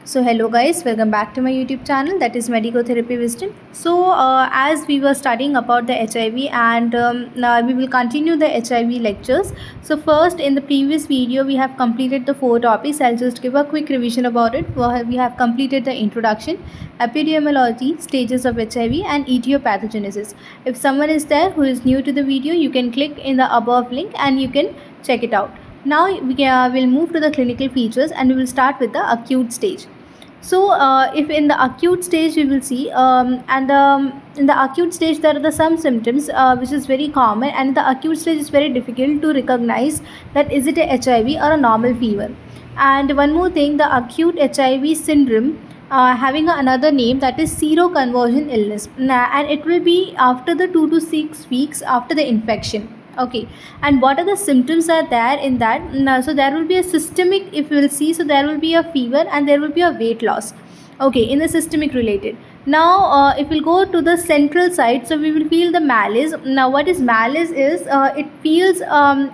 So hello guys, welcome back to my YouTube channel, that is Medico Therapy Wisdom. As we were studying about the HIV, and now we will continue the HIV lectures. So first, in the previous video we have completed the 4 topics. I'll just give a quick revision about it. We have completed the introduction, epidemiology, stages of HIV, and etiopathogenesis. If someone is there who is new to the video, you can click in the above link and you can check it out. Now we'll move to the clinical features, and we will start with the acute stage. If in the acute stage we will see, in the acute stage there are some symptoms which is very common, and in the acute stage it's very difficult to recognize that is it a HIV or a normal fever. And one more thing, the acute HIV syndrome having another name, that is seroconversion illness, and it will be after the 2 to 6 weeks after the infection. Okay, and what are the symptoms are there in that? So there will be a systemic, if you will see, so there will be a fever and there will be a weight loss. Okay, in the systemic related. Now if we'll go to the central side, so we will feel the malaise. Now what is malaise is, it feels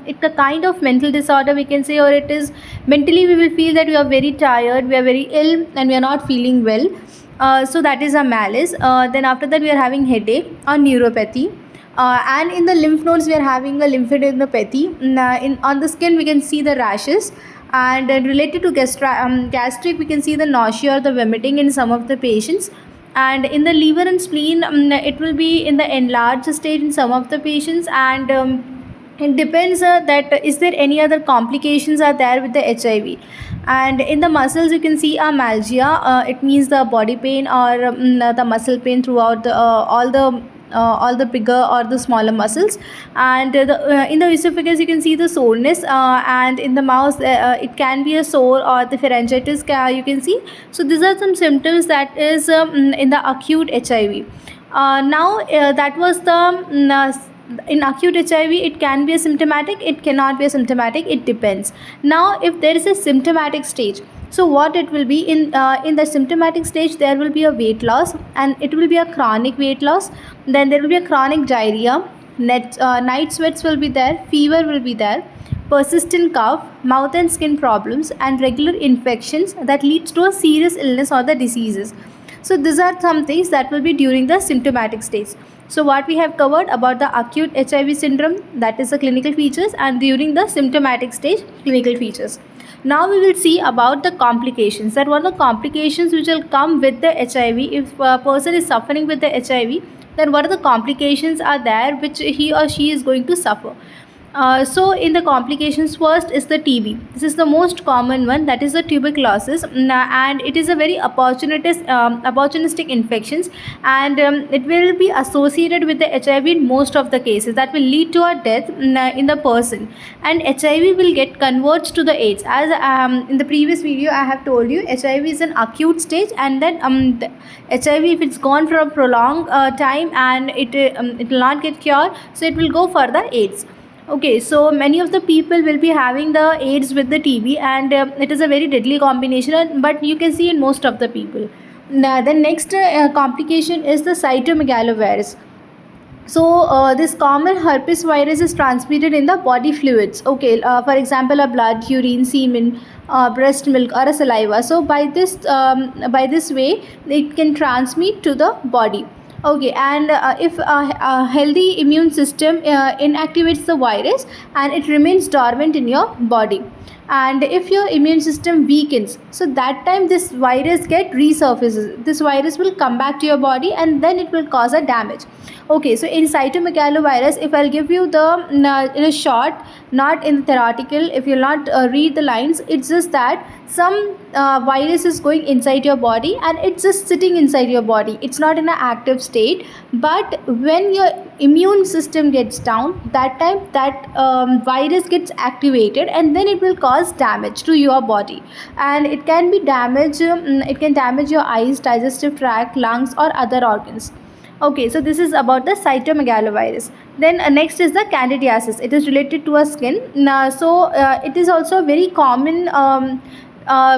it's a kind of mental disorder we can say, or it is mentally we will feel that we are very tired, we are very ill, and we are not feeling well. So that is a malaise. Then after that we are having headache or neuropathy. And in the lymph nodes we are having a lymphadenopathy. On the skin we can see the rashes, and related to gastric we can see the nausea or the vomiting in some of the patients. And in the liver and spleen, it will be in the enlarged state in some of the patients. And it depends that is there any other complications are there with the HIV. And in the muscles you can see amalgia, it means the body pain or the muscle pain throughout all the bigger or the smaller muscles. And in the esophagus you can see the soreness, and in the mouth it can be a sore or the pharyngitis you can see. So these are some symptoms that is in the acute HIV. That was the in acute HIV it can be asymptomatic, it cannot be asymptomatic, it depends. Now if there is a symptomatic stage, so what it will be in the symptomatic stage, there will be a weight loss, and it will be a chronic weight loss. Then there will be a chronic diarrhea, night sweats will be there, fever will be there, persistent cough, mouth and skin problems, and regular infections that leads to a serious illness or the diseases. So these are some things that will be during the symptomatic stage. So what we have covered about the acute HIV syndrome, that is the clinical features, and during the symptomatic stage, clinical features. Now we will see about the complications, that what are the complications which will come with the HIV. If a person is suffering with the HIV, then what are the complications are there which he or she is going to suffer. So in the complications, first is the TB. This is the most common one, that is the tuberculosis, and it is a very opportunistic infections, and it will be associated with the HIV in most of the cases, that will lead to a death in the person, and HIV will get converged to the AIDS. As in the previous video I have told you, HIV is an acute stage, and then the HIV, if it's gone for a prolonged time and it will not get cured, so it will go for the AIDS. Okay, so many of the people will be having the AIDS with the TB, and it is a very deadly combination, but you can see in most of the people. Now, the next complication is the cytomegalovirus. So this common herpes virus is transmitted in the body fluids. Okay, for example, a blood, urine, semen, breast milk, or a saliva. So by this way, it can transmit to the body. Okay, and if a healthy immune system inactivates the virus, and it remains dormant in your body, and if your immune system weakens, so that time this virus get resurfaces, this virus will come back to your body, and then it will cause a damage. Okay, so in cytomegalovirus, if I'll give you the in a short, not in theoretical, if you'll not read the lines, it's just that some virus is going inside your body, and it's just sitting inside your body, it's not in an active state. But when your immune system gets down, that time that virus gets activated, and then it will cause damage to your body, and it can be damage, it can damage your eyes, digestive tract, lungs, or other organs. Okay, so this is about the cytomegalovirus. Then next is the candidiasis. It is related to a skin. It is also a very common,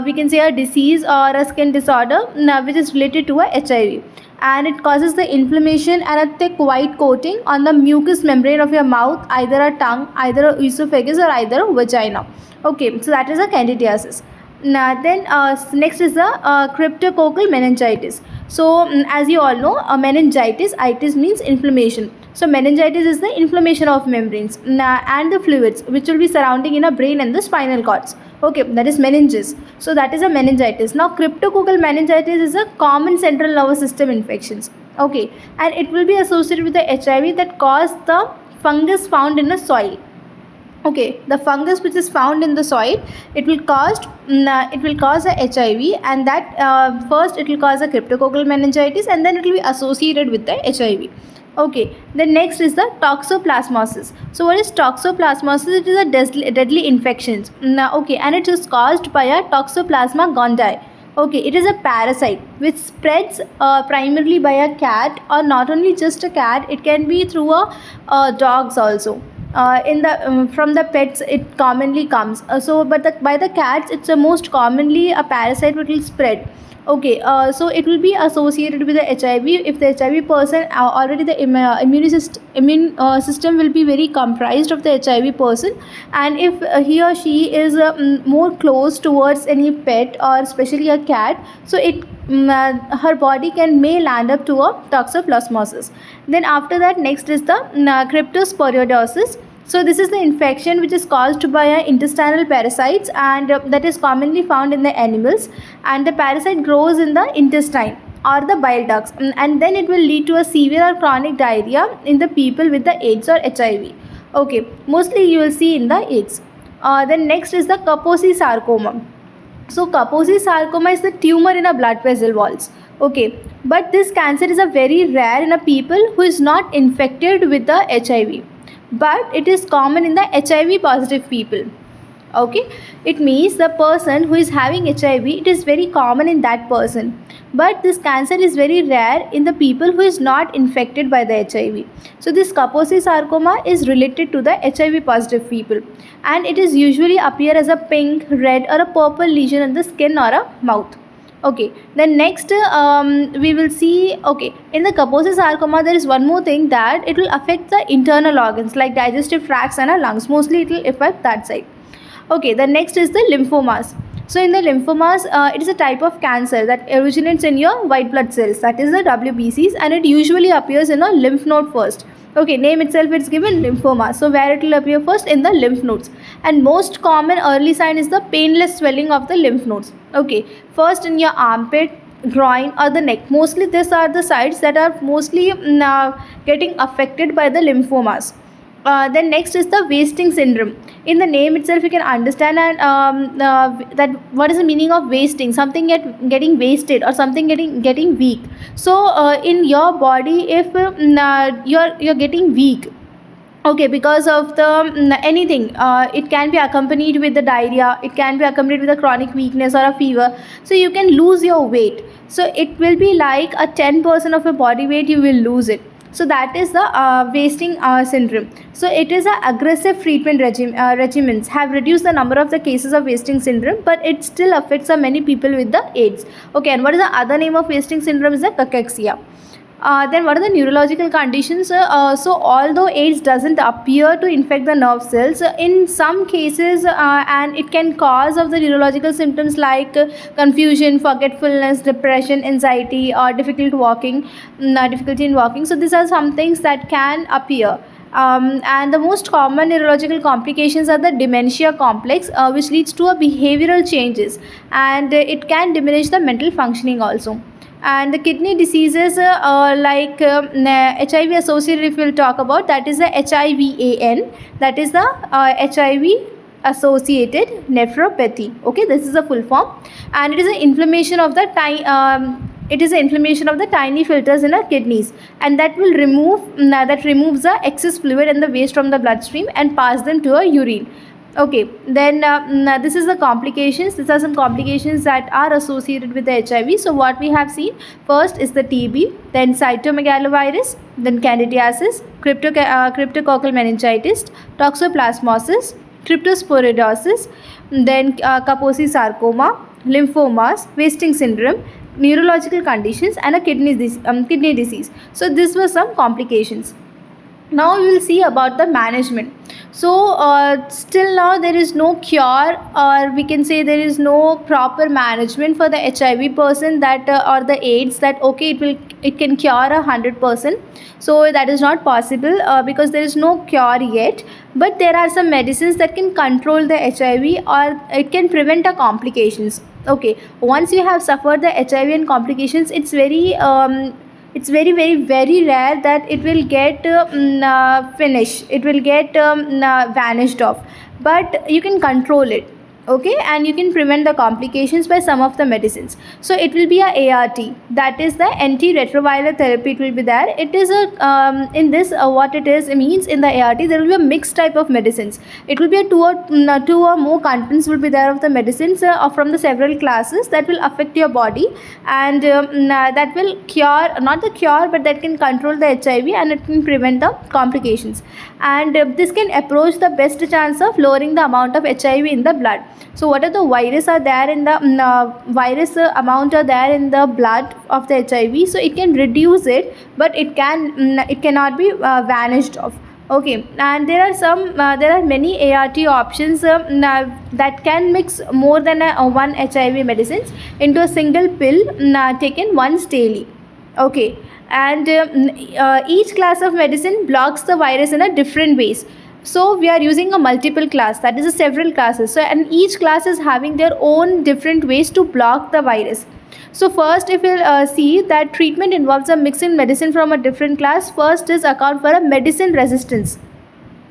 we can say, a disease or a skin disorder which is related to a HIV, and it causes the inflammation and a thick white coating on the mucous membrane of your mouth, either a tongue, either a esophagus, or either a vagina. Okay, so that is a candidiasis. Next is the cryptococcal meningitis. So as you all know, meningitis, itis means inflammation. So meningitis is the inflammation of membranes and the fluids which will be surrounding in a brain and the spinal cords. Okay, that is meninges. So that is a meningitis. Now cryptococcal meningitis is a common central nervous system infections. Okay, and it will be associated with the HIV that cause the fungus found in the soil. Okay, the fungus which is found in the soil, it will cause a HIV, and that first it will cause a cryptococcal meningitis, and then it will be associated with the HIV. Okay, the next is the toxoplasmosis. So what is toxoplasmosis? It is a deadly infection. Okay, and it is caused by a Toxoplasma gondii. Okay, it is a parasite which spreads primarily by a cat, or not only just a cat, it can be through dogs also. In the from the pets it commonly comes. By the cats it's the most commonly a parasite which will spread. Okay, so it will be associated with the HIV if the HIV person already the immune system will be very comprised of the HIV person, and if he or she is more close towards any pet or especially a cat, so her body may land up to a toxoplasmosis. Then after that, next is the cryptosporidiosis. So this is the infection which is caused by intestinal parasites, and that is commonly found in the animals, and the parasite grows in the intestine or the bile ducts, and then it will lead to a severe or chronic diarrhea in the people with the AIDS or HIV. Okay, mostly you will see in the AIDS. Then next is the Kaposi sarcoma. So Kaposi sarcoma is the tumor in a blood vessel walls. Okay, but this cancer is a very rare in a people who is not infected with the HIV, but it is common in the HIV positive people. Okay, it means the person who is having HIV, it is very common in that person, but this cancer is very rare in the people who is not infected by the HIV. So this Kaposi sarcoma is related to the HIV positive people, and it is usually appear as a pink, red or a purple lesion on the skin or a mouth. Okay, then next we will see, okay, in the Kaposi sarcoma there is one more thing, that it will affect the internal organs like digestive tracts and lungs. Mostly it will affect that side. Okay, the next is the lymphomas. So in the lymphomas, it is a type of cancer that originates in your white blood cells, that is the WBCs, and it usually appears in a lymph node first. Okay, name itself it's given lymphoma, so where it will appear first? In the lymph nodes. And most common early sign is the painless swelling of the lymph nodes. Okay, first in your armpit, groin or the neck. Mostly these are the sites that are mostly getting affected by the lymphomas. Then next is the wasting syndrome. In the name itself you can understand, and that what is the meaning of wasting? Something getting wasted or something getting weak. So in your body, if you're getting weak, okay, because of the anything, it can be accompanied with the diarrhea, it can be accompanied with a chronic weakness or a fever, so you can lose your weight. So it will be like a 10% of your body weight you will lose it. So that is the wasting syndrome. So it is a aggressive treatment regimens have reduced the number of the cases of wasting syndrome, but it still affects many people with the AIDS. Okay, and what is the other name of wasting syndrome? Is the cachexia. Then what are the neurological conditions? So although AIDS doesn't appear to infect the nerve cells, in some cases and it can cause of the neurological symptoms like confusion, forgetfulness, depression, anxiety or difficulty in walking. So these are some things that can appear. And the most common neurological complications are the dementia complex, which leads to a behavioral changes, and it can diminish the mental functioning also. And the kidney diseases like HIV associated, if we will talk about, that is the HIVAN, that is the HIV associated nephropathy. Okay, this is the full form, and it is an inflammation of the tiny filters in the kidneys, and that will removes the excess fluid and the waste from the bloodstream and pass them to a urine. Okay, then this is the complications. These are some complications that are associated with the HIV. So what we have seen first is the TB, then cytomegalovirus, then candidiasis, cryptococcal meningitis, toxoplasmosis, cryptosporidiosis, then Kaposi sarcoma, lymphomas, wasting syndrome, neurological conditions, and a kidney disease. So these were some complications. Now we will see about the management. So still now there is no cure, or we can say there is no proper management for the HIV person, that or the AIDS, that okay, it can cure 100%. So that is not possible, because there is no cure yet, but there are some medicines that can control the HIV, or it can prevent the complications. Okay, once you have suffered the HIV and complications, it's very very very rare that it will get finished, it will get vanished off, but you can control it. Okay, and you can prevent the complications by some of the medicines. So it will be a ART, that is the antiretroviral therapy. It will be there. It is a in this what it is, it means in the ART there will be a mixed type of medicines. It will be a two or more contents will be there of the medicines from the several classes that will affect your body, and that will cure, not the cure, but that can control the HIV, and it can prevent the complications. And this can approach the best chance of lowering the amount of HIV in the blood. So what are the virus are there in the virus amount are there in the blood of the HIV, so it can reduce it, but it cannot be vanished off. Okay, and there are many ART options that can mix more than one HIV medicines into a single pill taken once daily. Okay, and each class of medicine blocks the virus in a different ways. So we are using a multiple class, that is a several classes. So and each class is having their own different ways to block the virus. So first, if you see that treatment involves a mixing medicine from a different class, first is account for a medicine resistance.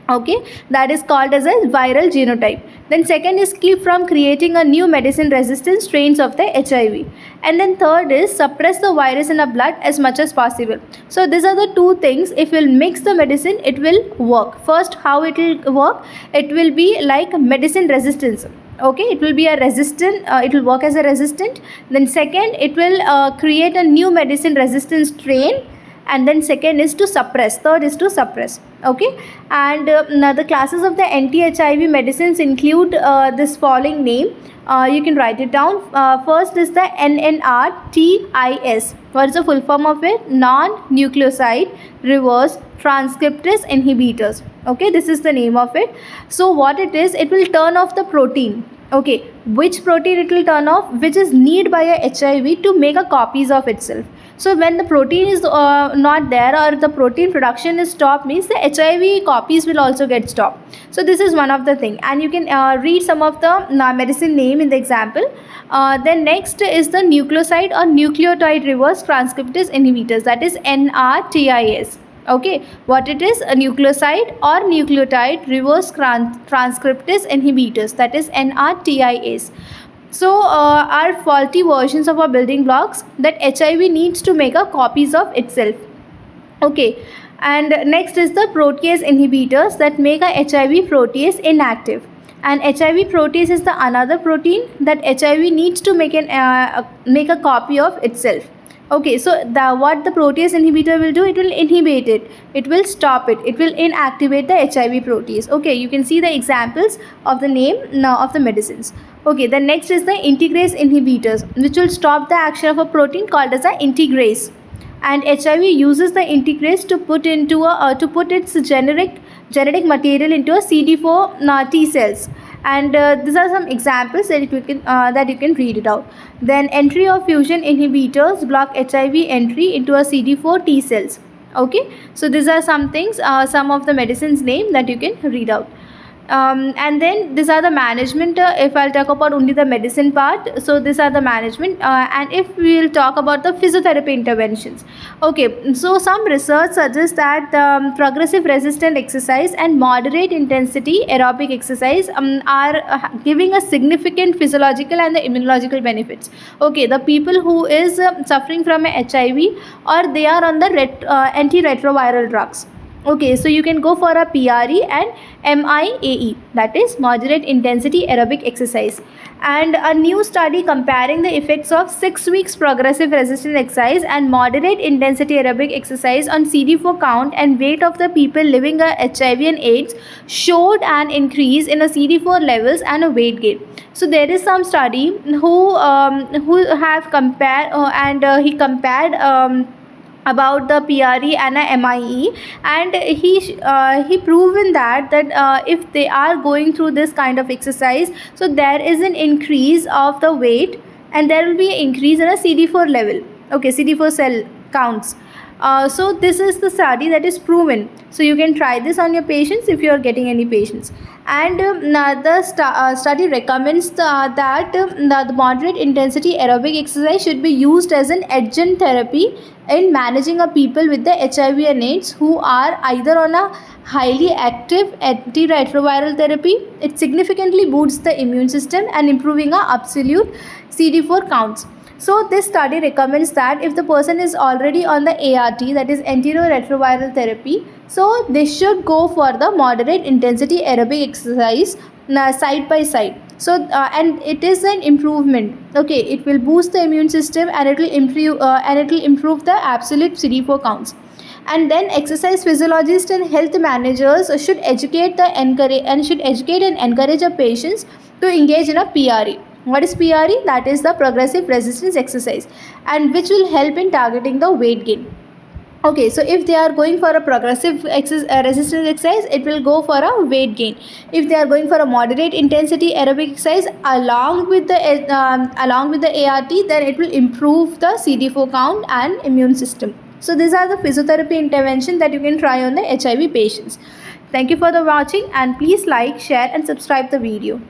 Okay, that is called as a viral genotype. Then second is keep from creating a new medicine resistant strains of the HIV. And then third is suppress the virus in the blood as much as possible. So these are the two things. If we'll mix the medicine, it will work. First, how it will work, it will be like medicine resistance. Okay, it will be a resistant, it will work as a resistant. Then second, it will create a new medicine resistant strain. And then second is to suppress, third is to suppress. Okay, and now the classes of the anti-HIV medicines include this following name. You can write it down. First is the NNRTIS. What is the full form of it? Non-nucleoside reverse transcriptase inhibitors. Okay, this is the name of it. So what it is, it will turn off the protein. Okay, which protein it will turn off? Which is needed by a HIV to make a copies of itself. So when the protein is not there, or the protein production is stopped, means the HIV copies will also get stopped. So this is one of the thing, and you can read some of the medicine name in the example. Then next is the nucleoside or nucleotide reverse transcriptase inhibitors, that is NRTIS. Okay, what it is? A nucleoside or nucleotide reverse transcriptase inhibitors, that is NRTIS. So are faulty versions of our building blocks that HIV needs to make a copies of itself. Okay, and next is the protease inhibitors that make a HIV protease inactive. And HIV protease is the another protein that HIV needs to make a copy of itself. Okay, so what the protease inhibitor will do, it will inhibit it, it will stop it, it will inactivate the HIV protease. Okay, you can see the examples of the name of the medicines. Okay, the next is the integrase inhibitors, which will stop the action of a protein called as a integrase. And HIV uses the integrase to put its genetic material into a CD4 T cells. And these are some examples that you can read it out. Then entry of fusion inhibitors block HIV entry into a CD4 T cells. Okay, so these are some things, some of the medicines name that you can read out. And then these are the management. If I'll talk about only the medicine part, so these are the management. And if we will talk about the physiotherapy interventions, okay, so some research suggests that progressive resistant exercise and moderate intensity aerobic exercise are giving a significant physiological and the immunological benefits. Okay, the people who is suffering from a HIV, or they are on the antiretroviral drugs. Okay, so you can go for a PRE and MIAE, that is moderate intensity aerobic exercise. And a new study comparing the effects of 6 weeks progressive resistant exercise and moderate intensity aerobic exercise on CD4 count and weight of the people living with HIV and AIDS showed an increase in a CD4 levels and a weight gain. So there is some study who have compared he compared about the PRE and a MIE, and he proven that if they are going through this kind of exercise, so there is an increase of the weight, and there will be an increase in a CD4 level, okay, CD4 cell counts. So this is the study that is proven. So you can try this on your patients if you are getting any patients. And the study recommends the moderate intensity aerobic exercise should be used as an adjunct therapy in managing a people with the HIV and AIDS who are either on a highly active antiretroviral therapy. It significantly boosts the immune system and improving our absolute CD4 counts. So this study recommends that if the person is already on the ART, that is antiretroviral therapy, so they should go for the moderate intensity aerobic exercise side by side. So and it is an improvement. Okay, it will boost the immune system, and it will improve the absolute CD4 counts. And then exercise physiologists and health managers should educate and encourage our patients to engage in a PRE. What is PRE? That is the progressive resistance exercise, and which will help in targeting the weight gain. Okay, so if they are going for a progressive resistance exercise, it will go for a weight gain. If they are going for a moderate intensity aerobic exercise along with the ART, then it will improve the CD4 count and immune system. So these are the physiotherapy intervention that you can try on the HIV patients. Thank you for the watching, and please like, share and subscribe the video.